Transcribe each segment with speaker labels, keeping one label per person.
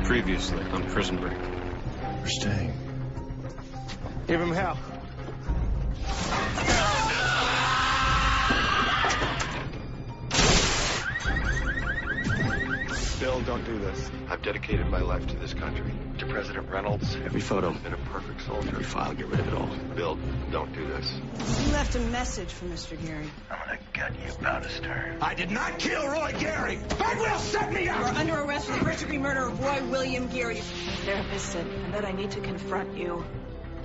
Speaker 1: Previously on Prison Break.
Speaker 2: We're staying.
Speaker 3: Give him hell. Bill, don't do this.
Speaker 2: I've dedicated my life to this country. To President Reynolds.
Speaker 4: Every photo.
Speaker 2: Been a perfect soldier.
Speaker 4: Every file, get rid of it all.
Speaker 2: Bill, don't do this.
Speaker 5: You left a message for Mr. Gary.
Speaker 4: I'm gonna gut you, Poundster.
Speaker 3: I did not kill Roy Gary. Bagwell set me
Speaker 5: You are
Speaker 3: up.
Speaker 5: under arrest for the first-degree murder of Roy William Gary.
Speaker 6: Therapist said that I need to confront you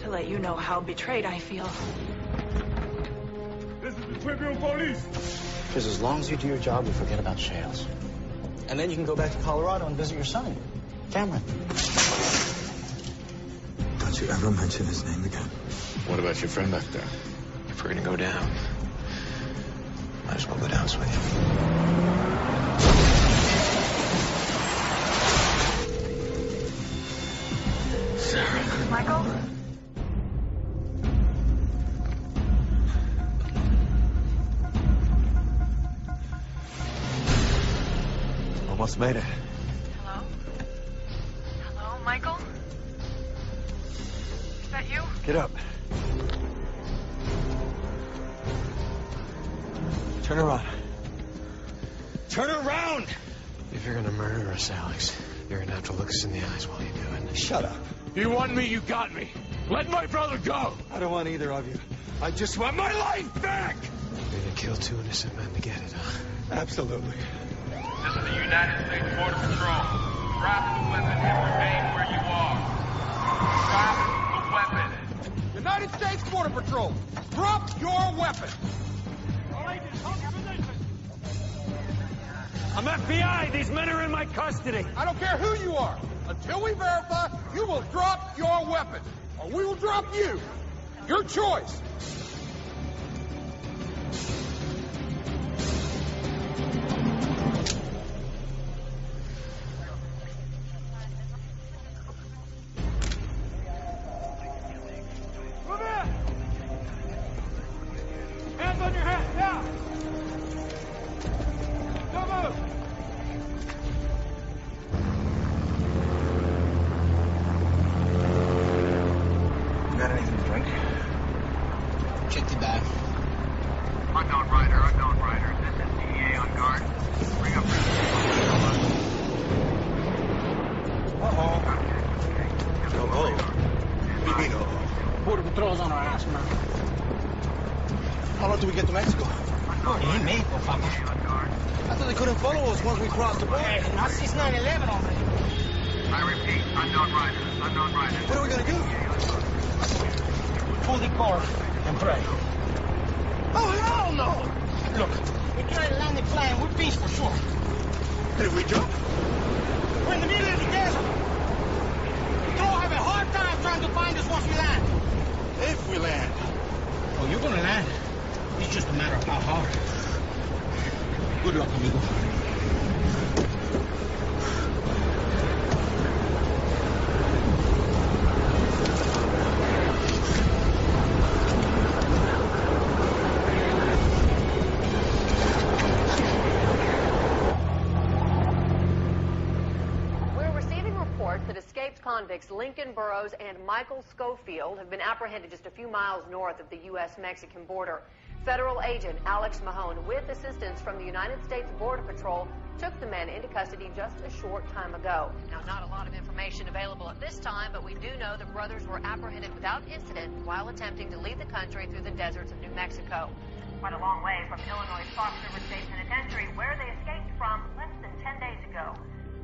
Speaker 6: to let you know how betrayed I feel.
Speaker 3: This is the Tribune Police.
Speaker 7: Because as long as you do your job, we forget about Shales. And then you can go back to Colorado and visit your son, Cameron.
Speaker 8: Don't you ever mention his name again.
Speaker 4: What about your friend back there? If we're gonna go down, might as well go down swinging. Sarah.
Speaker 6: Michael?
Speaker 3: Almost made it.
Speaker 6: Hello? Hello, Michael? Is that you?
Speaker 3: Get up. Turn around. Turn around!
Speaker 4: If you're gonna murder us, Alex, you're gonna have to look us in the eyes while you do it.
Speaker 3: Shut up.
Speaker 1: You want me, you got me. Let my brother go.
Speaker 3: I don't want either of you. I just want my life back!
Speaker 4: You're gonna kill 2 innocent men to get it, huh?
Speaker 3: Absolutely.
Speaker 9: This is the United States Border Patrol. Drop the weapon and remain where you are. Drop the weapon.
Speaker 3: United States Border Patrol, drop your weapon.
Speaker 1: I'm FBI. These men are in my custody.
Speaker 3: I don't care who you are. Until we verify, you will drop your weapon, or we will drop you. Your choice. Move in. Hands on your head. Down. Don't move.
Speaker 7: You got anything to drink? Check the bag.
Speaker 9: Unknown rider. This is DEA on guard. Bring up.
Speaker 7: Border Patrol's on our ass, man. How long do we get to Mexico?
Speaker 9: He made
Speaker 7: I thought they couldn't follow us once we crossed the border.
Speaker 5: Not since 9/11, hombre.
Speaker 9: I repeat, unknown rider.
Speaker 7: What are we gonna do?
Speaker 5: Pull the cord and pray.
Speaker 7: Oh, hell no!
Speaker 5: Look, we try to land the plane. We're peace for sure.
Speaker 7: And if we jump?
Speaker 5: We're in the middle of the desert. They'll have a hard time trying to find us once we land.
Speaker 7: If we land.
Speaker 5: Oh, you're gonna land. It's just a matter of how hard. Good luck, amigo.
Speaker 10: That escaped convicts Lincoln Burrows and Michael Schofield have been apprehended just a few miles north of the U.S.-Mexican border. Federal agent Alex Mahone, with assistance from the United States Border Patrol, took the men into custody just a short time ago. Now, not a lot of information available at this time, but we do know the brothers were apprehended without incident while attempting to leave the country through the deserts of New Mexico. Quite a long way from Illinois' Fox River State Penitentiary, where they escaped from less than 10 days ago.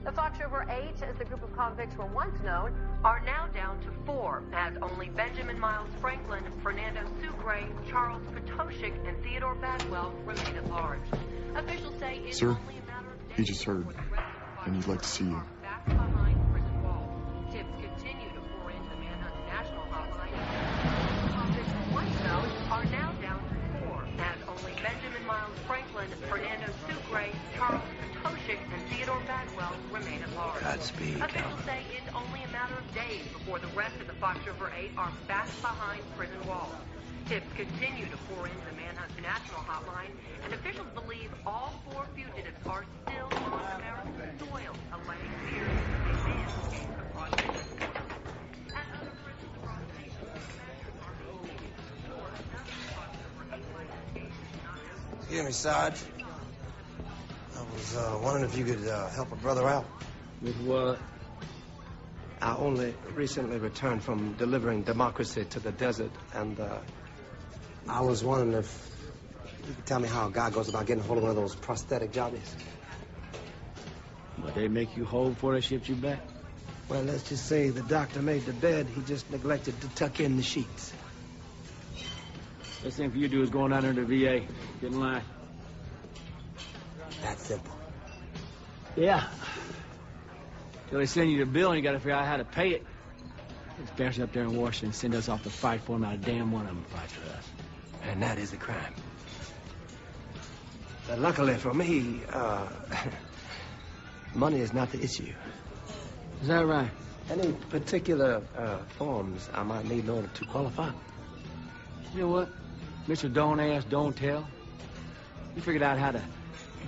Speaker 10: The Fox River 8, as the group of convicts were once known, are now down to 4, as only Benjamin Miles Franklin, Fernando Sucre, Charles Potoshik, and Theodore Bagwell remain at large. Officials say it's
Speaker 8: Sir,
Speaker 10: only a matter of days.
Speaker 8: he just heard, and he'd like to see you.
Speaker 10: Back behind prison walls. Tips continue to pour into the Manhunt National Hotline. Convicts were once known are now down to 4, as only Benjamin Miles Franklin, Fernando Sucre, Charles Potoshik, and Theodore Bagwell remain at large.
Speaker 4: Godspeed,
Speaker 10: Officials say it's only a matter of days before the rest of the Fox River 8 are back behind prison walls. Tips continue to pour into the Manhunt National Hotline, and officials believe all 4 fugitives are still on American soil, awaiting fears they may escape.
Speaker 11: Hear me, Sarge? I was wondering if you could help a brother out.
Speaker 12: With what?
Speaker 11: I only recently returned from delivering democracy to the desert, and I was wondering if you could tell me how a guy goes about getting hold of one of those prosthetic jobbies.
Speaker 12: But they make you hold before they shipped you back?
Speaker 11: Well, let's just say the doctor made the bed. He just neglected to tuck in the sheets.
Speaker 12: Best thing for you to do is go on down there to the VA. Get in line.
Speaker 11: That's simple.
Speaker 12: Yeah. Till they send you the bill and you gotta figure out how to pay it. These bastards up there in Washington send us off to fight for them. Not a damn one of them fights for us.
Speaker 11: And that is a crime. But luckily for me, money is not the issue.
Speaker 12: Is that right?
Speaker 11: Any particular forms I might need in order to qualify?
Speaker 12: You know what? Mr. Don't Ask, Don't Tell. You figured out how to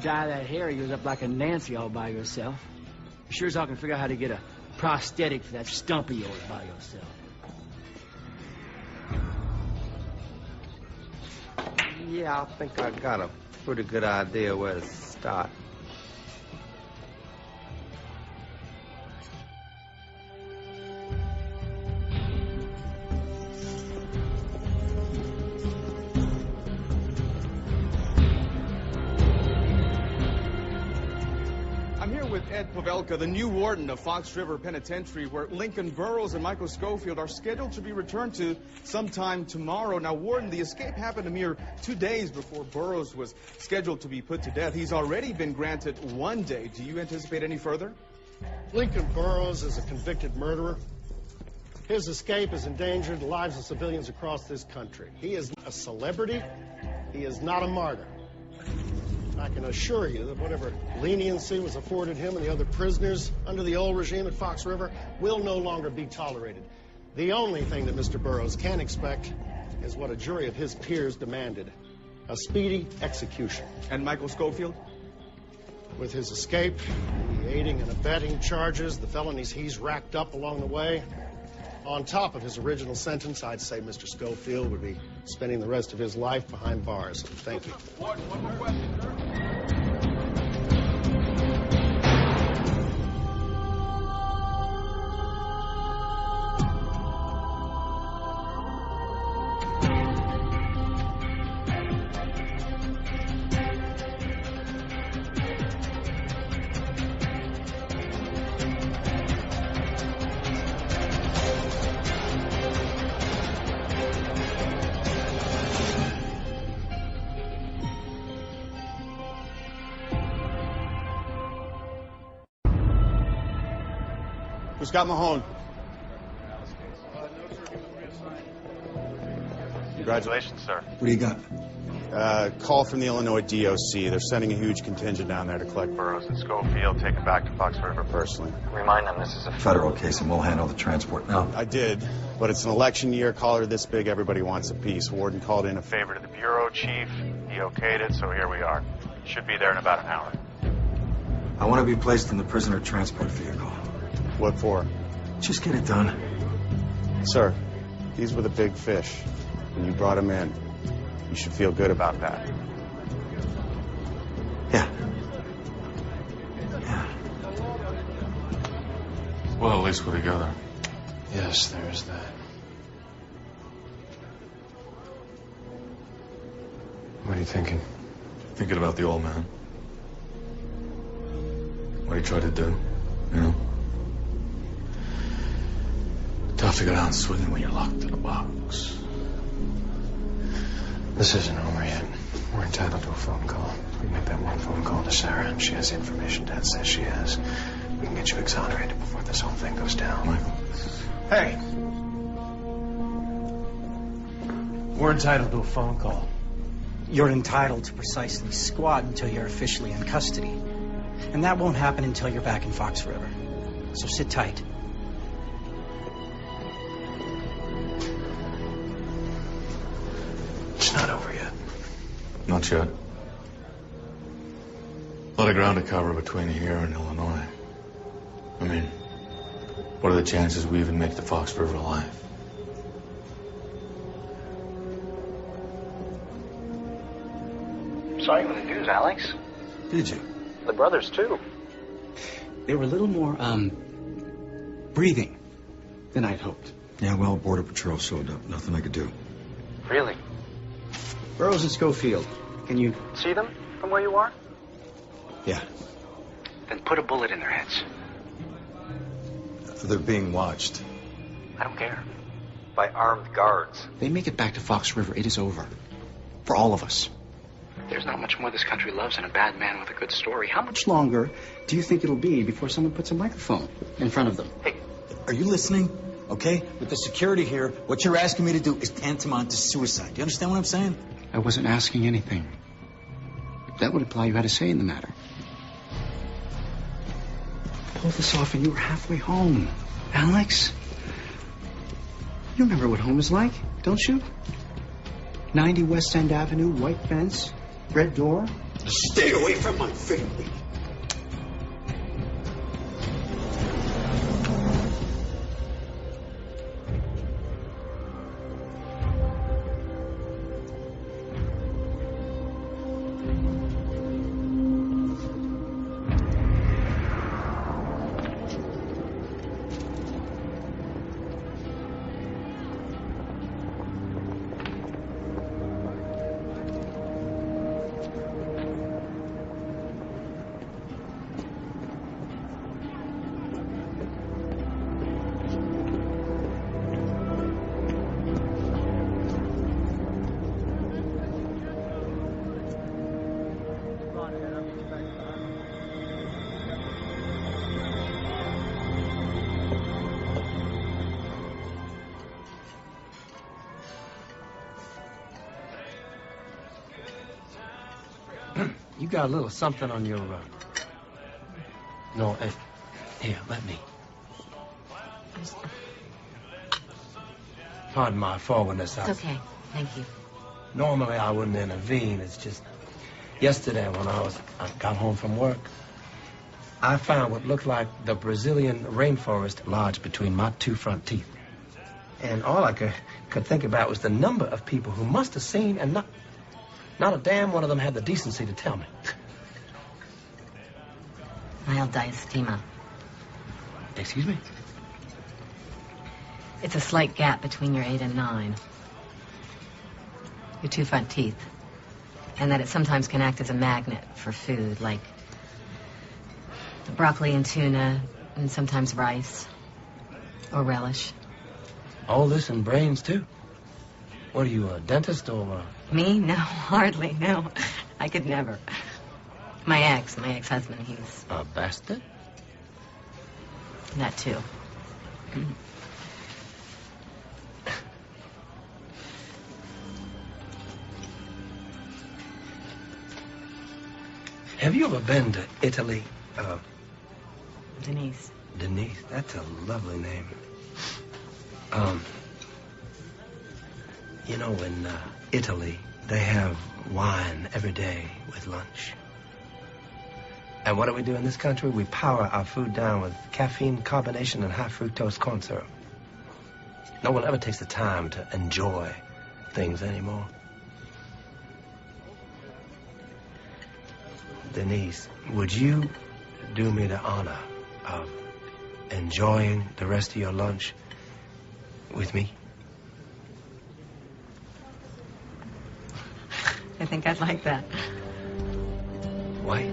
Speaker 12: dye that hair of yours up like a Nancy all by yourself. You sure as I can figure out how to get a prosthetic for that stump of yours by yourself.
Speaker 11: Yeah, I think I got a pretty good idea where to start.
Speaker 13: Ed Pavelka, the new warden of Fox River Penitentiary, where Lincoln Burrows and Michael Schofield are scheduled to be returned to sometime tomorrow. Now, Warden, the escape happened a mere 2 days before Burrows was scheduled to be put to death. He's already been granted 1 day. Do you anticipate any further?
Speaker 14: Lincoln Burrows is a convicted murderer. His escape has endangered the lives of civilians across this country. He is a celebrity. He is not a martyr. I can assure you that whatever leniency was afforded him and the other prisoners under the old regime at Fox River will no longer be tolerated. The only thing that Mr. Burrows can expect is what a jury of his peers demanded: a speedy execution.
Speaker 13: And Michael Schofield?
Speaker 14: With his escape, the aiding and abetting charges, the felonies he's racked up along the way, on top of his original sentence, I'd say Mr. Schofield would be spending the rest of his life behind bars. Thank you.
Speaker 9: Warden, one more question, sir.
Speaker 13: Scott Mahone.
Speaker 2: Congratulations, sir.
Speaker 8: What do you got?
Speaker 2: Call from the Illinois DOC. They're sending a huge contingent down there to collect Burrows and Schofield, take them back to Fox River personally.
Speaker 8: Remind them this is a federal case and we'll handle the transport now.
Speaker 2: I did, but it's an election year. Collar this big, everybody wants a piece. Warden called in a favor to the bureau chief. He okayed it, so here we are. Should be there in about an hour.
Speaker 8: I want to be placed in the prisoner transport vehicle.
Speaker 2: What for?
Speaker 8: Just get it done.
Speaker 2: Sir, these were the big fish, and you brought them in. You should feel good about that.
Speaker 8: Yeah.
Speaker 4: Well, at least we're together. Yes, there is that. What are you thinking? Thinking about the old man. What he tried to do, you know? Tough to go down swinging when you're locked in a box. This isn't over yet. We're entitled to a phone call. We make that one phone call to Sarah, and she has the information Dad says she has. We can get you exonerated before this whole thing goes down. Michael.
Speaker 12: Hey! We're entitled to a phone call.
Speaker 7: You're entitled to precisely squat until you're officially in custody. And that won't happen until you're back in Fox River. So sit tight.
Speaker 4: It's not over yet. Not yet. A lot of ground to cover between here and Illinois. I mean, what are the chances we even make the Fox River alive?
Speaker 15: saw you in the news, Alex.
Speaker 8: Did you?
Speaker 15: The brothers, too.
Speaker 7: They were a little more, breathing than I'd hoped.
Speaker 8: Yeah, well, Border Patrol showed up. Nothing I could do.
Speaker 15: Really?
Speaker 7: Burroughs and Schofield. Can you...
Speaker 15: See them from where you are?
Speaker 8: Yeah.
Speaker 15: Then put a bullet in their heads.
Speaker 8: They're being watched.
Speaker 15: I don't care. By armed guards.
Speaker 7: They make it back to Fox River, it is over. For all of us.
Speaker 15: There's not much more this country loves than a bad man with a good story. How much
Speaker 7: Much longer do you think it'll be before someone puts a microphone in front of them?
Speaker 8: Hey, are you listening? Okay? With the security here, what you're asking me to do is tantamount to suicide. Do you understand what I'm saying?
Speaker 7: I wasn't asking anything. That would imply you had a say in the matter. Pull this off and you were halfway home. Alex? You remember what home is like, don't you? 90 West End Avenue, white fence, red door.
Speaker 8: Stay away from my family.
Speaker 16: You got a little something on your, No, here, let me. Pardon my forwardness.
Speaker 17: It's okay. Thank you.
Speaker 16: Normally I wouldn't intervene. It's just yesterday when I got home from work, I found what looked like the Brazilian rainforest lodged between my two front teeth. And all I could think about was the number of people who must have seen and not a damn one of them had the decency to tell me.
Speaker 17: Mild diastema.
Speaker 16: Excuse me?
Speaker 17: It's a slight gap between your 8 and 9. Your two front teeth. And that it sometimes can act as a magnet for food, like broccoli and tuna, and sometimes rice. Or relish.
Speaker 16: All this in brains, too? What are you, a dentist or...
Speaker 17: Me? No, hardly, no. I could never. My ex-husband, he's...
Speaker 16: A bastard?
Speaker 17: That, too.
Speaker 16: Have you ever been to Italy?
Speaker 17: Denise.
Speaker 16: Denise, that's a lovely name. You know, in Italy, they have wine every day with lunch. And what do we do in this country? We power our food down with caffeine carbonation and high fructose corn syrup. No one ever takes the time to enjoy things anymore. Denise, would you do me the honor of enjoying the rest of your lunch with me?
Speaker 17: I think I'd like that.
Speaker 16: Why?